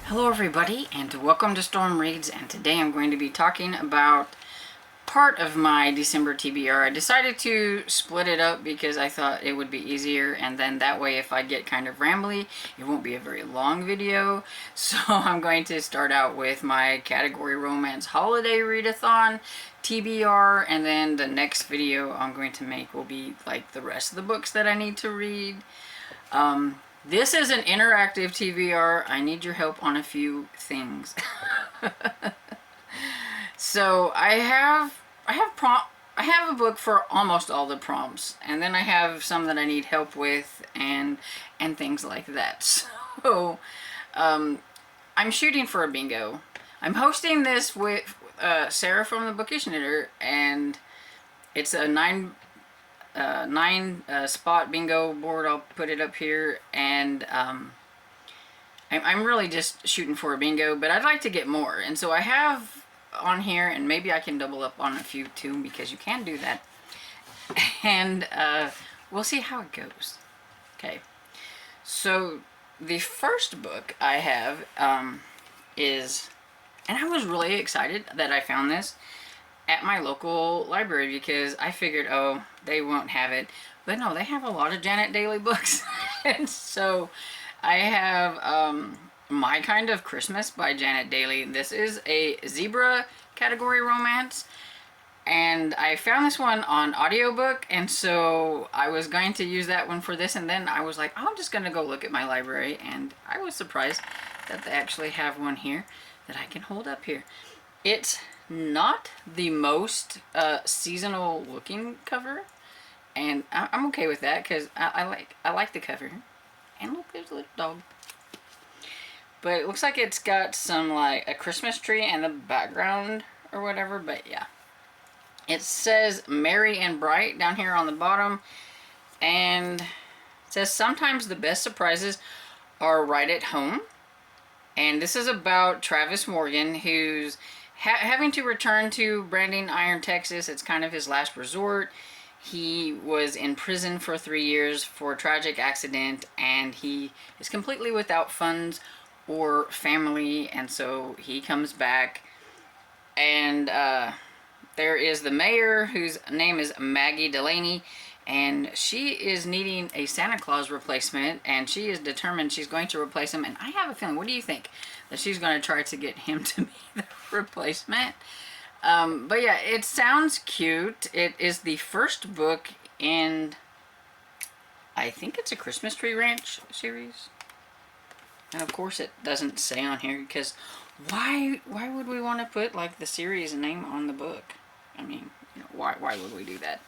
Hello everybody, and welcome to Storm Reads, and today I'm going to be talking about part of my December TBR. I decided to split it up because I thought it would be easier, and then that way if I get kind of rambly, it won't be a very long video. So I'm going to start out with my category romance holiday readathon, TBR, and then the next video I'm going to make will be like the rest of the books that I need to read. This is an interactive TBR. I need your help on a few things. So I have a book for almost all the prompts, and then I have some that I need help with and things like that. So I'm shooting for a bingo. I'm hosting this with Sarah from the Bookish Knitter, and it's a nine spot bingo board. I'll put it up here, and I'm really just shooting for a bingo, but I'd like to get more, and so I have on here, and maybe I can double up on a few too, because you can do that, and we'll see how it goes. Okay, so the first book I have is, and I was really excited that I found this at my local library because I figured, oh, they won't have it. But no, they have a lot of Janet Dailey books. And so I have My Kind of Christmas by Janet Dailey. This is a zebra category romance. And I found this one on audiobook, and so I was going to use that one for this, and then I was like, oh, I'm just going to go look at my library, and I was surprised that they actually have one here that I can hold up here. It's not the most seasonal looking cover, and I'm okay with that because I like the cover. And look, there's a little dog. But it looks like it's got some like a Christmas tree in the background or whatever. But yeah, it says Merry and Bright down here on the bottom, and it says sometimes the best surprises are right at home. And this is about Travis Morgan, who's having to return to Branding Iron, Texas. It's kind of his last resort. He was in prison for 3 years for a tragic accident, and he is completely without funds or family, and so he comes back, and there is the mayor, whose name is Maggie Delaney, and she is needing a Santa Claus replacement, and she is determined she's going to replace him. And I have a feeling, what do you think, that she's going to try to get him to be the replacement? But yeah, it sounds cute. It is the first book in, I think it's a Christmas Tree Ranch series. And of course it doesn't say on here, because why would we want to put like the series name on the book? I mean, you know, why would we do that?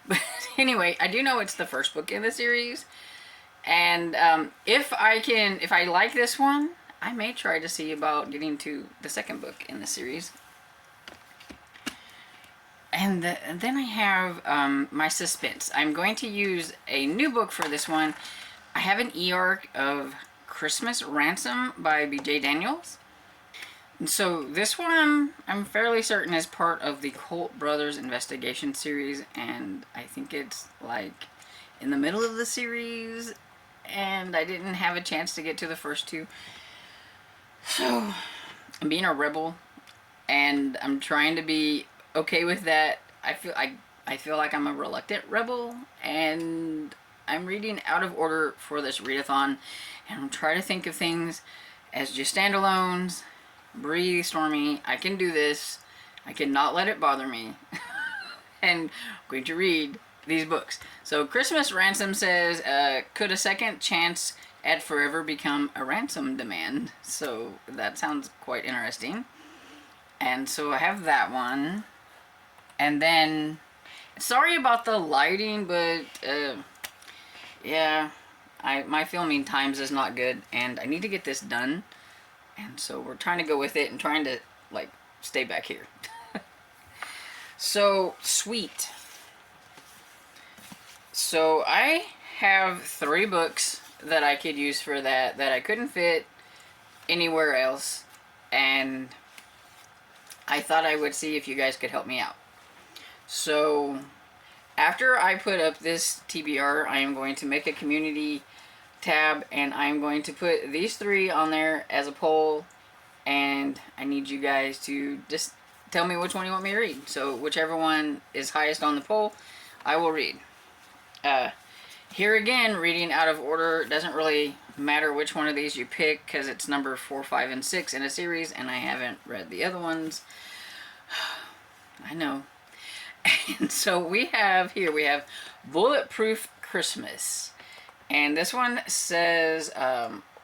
But anyway, I do know it's the first book in the series, and if I like this one, I may try to see about getting to the second book in the series. And then I have my Suspense. I'm going to use a new book for this one. I have an e-arc of Christmas Ransom by B.J. Daniels. And so this one, I'm fairly certain, is part of the Colt Brothers Investigation series, and I think it's like in the middle of the series, and I didn't have a chance to get to the first two. So I'm being a rebel, and I'm trying to be okay with that. I feel like I'm a reluctant rebel, and I'm reading out of order for this readathon, and I'm trying to think of things as just standalones. Breathe, Stormy. I can do this. I cannot let it bother me. And I'm going to read these books. So Christmas Ransom says, could a second chance at forever become a ransom demand? So that sounds quite interesting. And so I have that one. And then, sorry about the lighting, but yeah, my filming times is not good, and I need to get this done. And so we're trying to go with it and trying to like stay back here. So sweet. So I have 3 books that I could use for that I couldn't fit anywhere else, and I thought I would see if you guys could help me out. So after I put up this TBR, I am going to make a community tab, and I'm going to put these 3 on there as a poll, and I need you guys to just tell me which one you want me to read. So whichever one is highest on the poll, I will read. Here again, reading out of order. Doesn't really matter which one of these you pick because it's number 4, 5, and 6 in a series, and I haven't read the other ones. I know. And so we have Bulletproof Christmas. And this one says,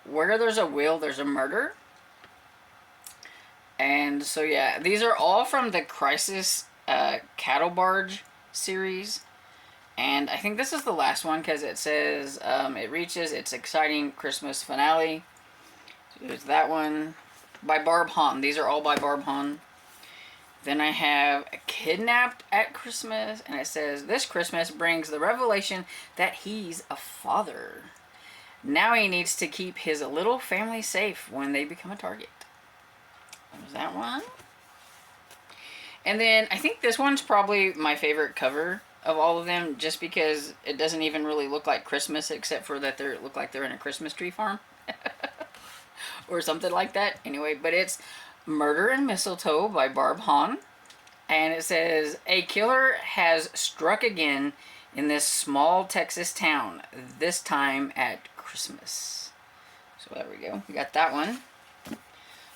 where there's a will, there's a murder. And so yeah, these are all from the Crisis Cattle Barge series. And I think this is the last one because it says it reaches its exciting Christmas finale. So there's that one by Barb Hahn. These are all by Barb Hahn. Then I have Kidnapped at Christmas, and it says, this Christmas brings the revelation that he's a father. Now he needs to keep his little family safe when they become a target. There's that one. And then I think this one's probably my favorite cover of all of them, just because it doesn't even really look like Christmas, except for that they look like they're in a Christmas tree farm. Or something like that. Anyway, but it's Murder and Mistletoe by Barb Hahn. And it says, a killer has struck again in this small Texas town, this time at Christmas. So there we go. We got that one.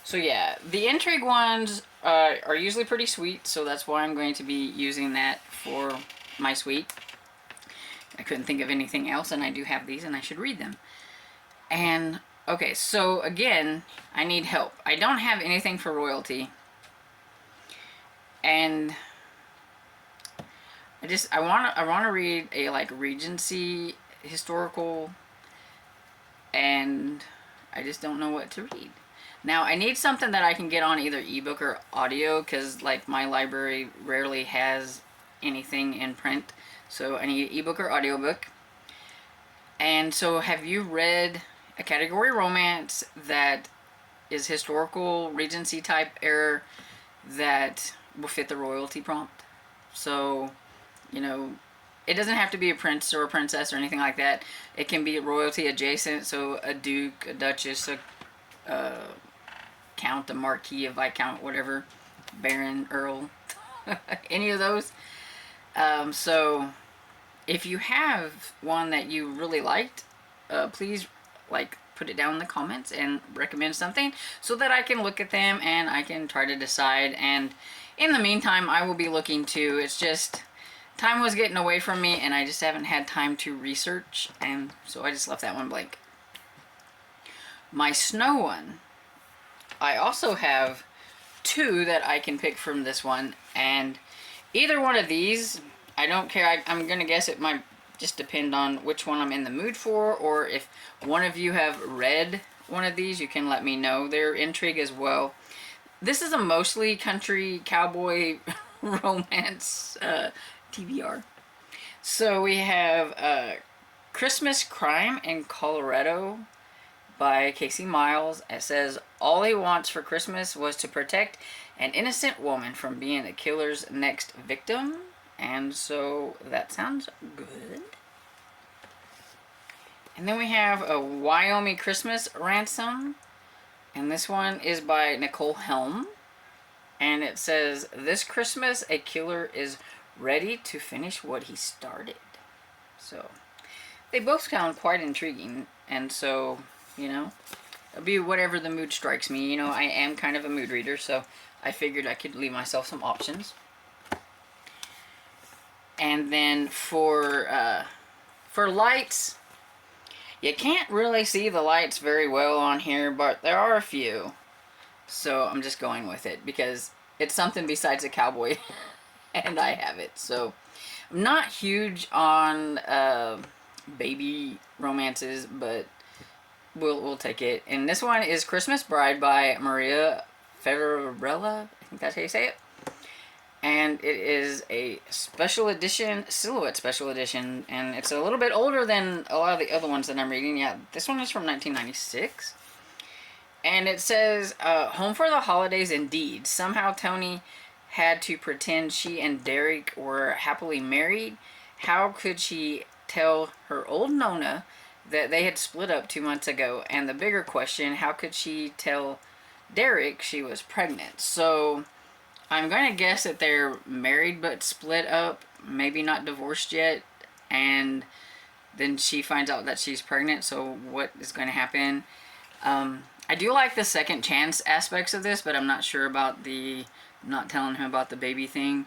So yeah, the intrigue ones are usually pretty sweet, so that's why I'm going to be using that for my suite. I couldn't think of anything else, and I do have these, and I should read them. And okay, so again, I need help. I don't have anything for royalty. And I want to read a like Regency historical, and I just don't know what to read. Now I need something that I can get on either ebook or audio, because like my library rarely has anything in print. So I need ebook or audiobook. And so have you read a category romance that is historical, Regency type era, that will fit the royalty prompt? So, you know, it doesn't have to be a prince or a princess or anything like that. It can be royalty adjacent, so a duke, a duchess, a count, a marquis, a viscount, whatever, baron, earl, any of those. So if you have one that you really liked, please like put it down in the comments and recommend something so that I can look at them and I can try to decide. And in the meantime, I will be looking too. It's just time was getting away from me and I just haven't had time to research, and so I just left that one blank. My snow one, I also have 2 that I can pick from this one, and either one of these, I don't care. I'm gonna guess it might just depend on which one I'm in the mood for, or if one of you have read one of these, you can let me know. They're intrigue as well. This is a mostly country cowboy romance TBR. So we have Christmas Crime in Colorado by Casey Miles. It says, all he wants for Christmas was to protect an innocent woman from being a killer's next victim. And so that sounds good. And then we have a Wyoming Christmas Ransom. And this one is by Nicole Helm. And it says, this Christmas a killer is ready to finish what he started. So they both sound quite intriguing. And so, you know, it'll be whatever the mood strikes me. You know, I am kind of a mood reader, so I figured I could leave myself some options. And then for lights, you can't really see the lights very well on here, but there are a few. So I'm just going with it because it's something besides a cowboy and I have it. So I'm not huge on baby romances, but we'll take it. And this one is Christmas Bride by Maria Ferrarella. I think that's how you say it. And it is a special edition, silhouette special edition, and it's a little bit older than a lot of the other ones that I'm reading. Yeah, this one is from 1996. And it says, home for the holidays indeed. Somehow Tony had to pretend she and Derek were happily married. How could she tell her old Nona that they had split up 2 months ago, and the bigger question, how could she tell Derek she was pregnant? So I'm going to guess that they're married but split up, maybe not divorced yet, and then she finds out that she's pregnant. So what is going to happen? I do like the second chance aspects of this, but I'm not sure about the not telling him about the baby thing,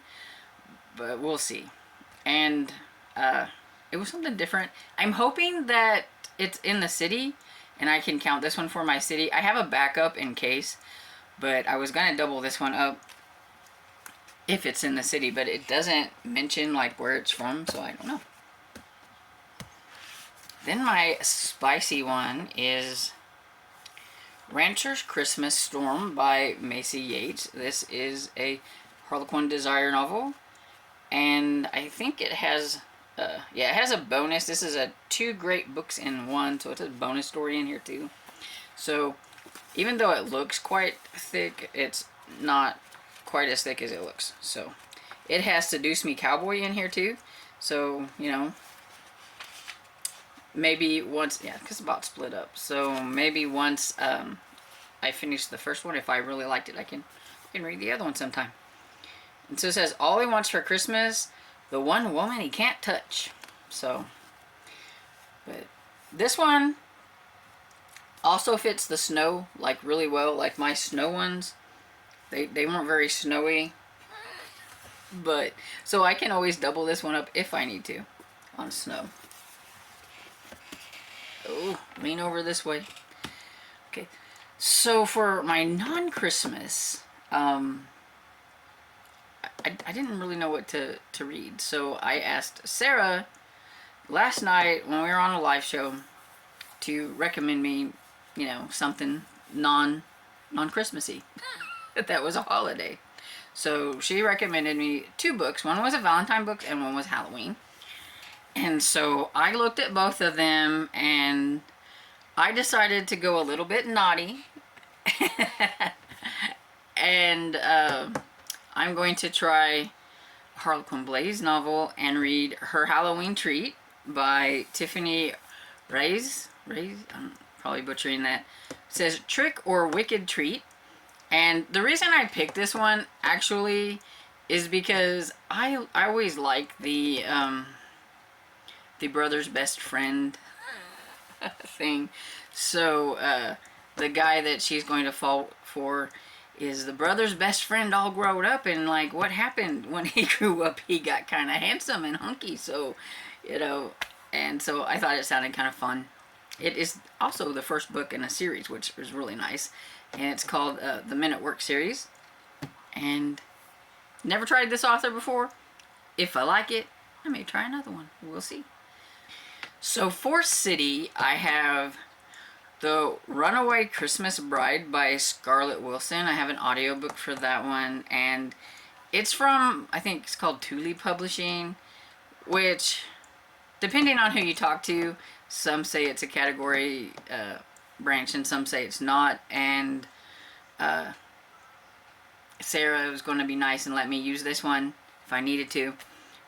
but we'll see. And it was something different. I'm hoping that it's in the city and I can count this one for my city. I have a backup in case, but I was going to double this one up if it's in the city, but it doesn't mention like where it's from, so I don't know. Then my spicy one is Rancher's Christmas Storm by Macy Yates. This is a Harlequin Desire novel, and I think it has yeah, it has a bonus. This is a 2 great books in one, so it's a bonus story in here too. So even though it looks quite thick, it's not quite as thick as it looks. So it has Seduce Me Cowboy in here too, so you know, maybe once, yeah, because it's about split up, so maybe once I finish the first one, if I really liked it, I can read the other one sometime. And so it says, all he wants for Christmas, the one woman he can't touch. So, but this one also fits the snow like really well. Like my snow ones, they weren't very snowy, but so I can always double this one up if I need to on snow. Oh, lean over this way. Okay, so for my non-Christmas, I didn't really know what to read, so I asked Sarah last night when we were on a live show to recommend me, you know, something non-Christmassy that was a holiday. So she recommended me 2 books. One was a Valentine book and one was Halloween. And so I looked at both of them and I decided to go a little bit naughty. And I'm going to try Harlequin Blaze novel and read Her Halloween Treat by Tiffany Reyes. I'm probably butchering that. It says Trick or Wicked Treat. And the reason I picked this one actually is because I always like the brother's best friend thing. So the guy that she's going to fall for is the brother's best friend all grown up, and like what happened when he grew up, he got kind of handsome and hunky. So, you know, and so I thought it sounded kind of fun. It is also the first book in a series, which is really nice, and it's called the Men at Work series. And never tried this author before. If I like it, I may try another one. We'll see. So for city, I have The Runaway Christmas Bride by Scarlett Wilson. I have an audiobook for that one, and it's from, I think it's called Thule Publishing, which, depending on who you talk to, some say it's a category branch and some say it's not. And Sarah was going to be nice and let me use this one if I needed to.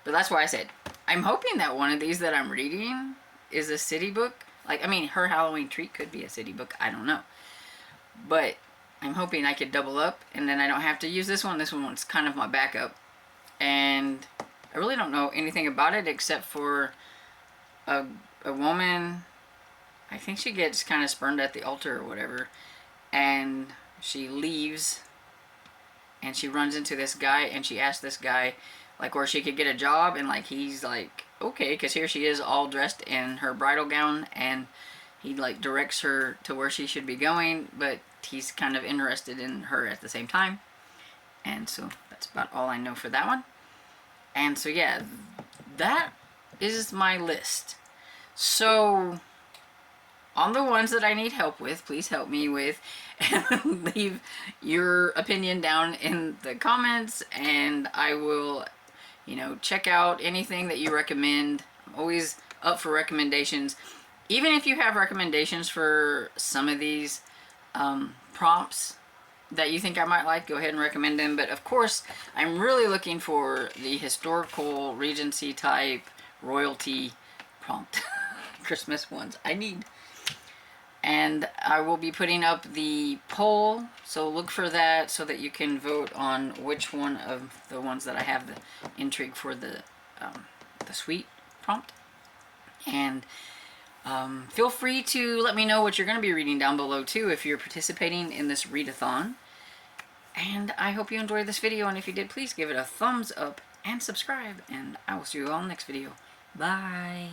But that's why I said, I'm hoping that one of these that I'm reading is a city book. Like, I mean, Her Halloween Treat could be a city book. I don't know. But I'm hoping I could double up and then I don't have to use this one. This one's kind of my backup. And I really don't know anything about it except for a woman. I think she gets kind of spurned at the altar or whatever. And she leaves and she runs into this guy and she asks this guy like where she could get a job, and like he's like, okay, because here she is all dressed in her bridal gown, and he like directs her to where she should be going, but he's kind of interested in her at the same time. And so that's about all I know for that one. And so yeah, that is my list. So on the ones that I need help with, please help me with, and leave your opinion down in the comments, and I will, you know, check out anything that you recommend. I'm always up for recommendations. Even if you have recommendations for some of these prompts that you think I might like, go ahead and recommend them. But of course, I'm really looking for the historical Regency type royalty prompt Christmas ones I need. And I will be putting up the poll, so look for that so that you can vote on which one of the ones that I have the intrigue for the suite prompt. And feel free to let me know what you're going to be reading down below too if you're participating in this readathon. And I hope you enjoyed this video, and if you did, please give it a thumbs up and subscribe, and I will see you all in the next video. Bye!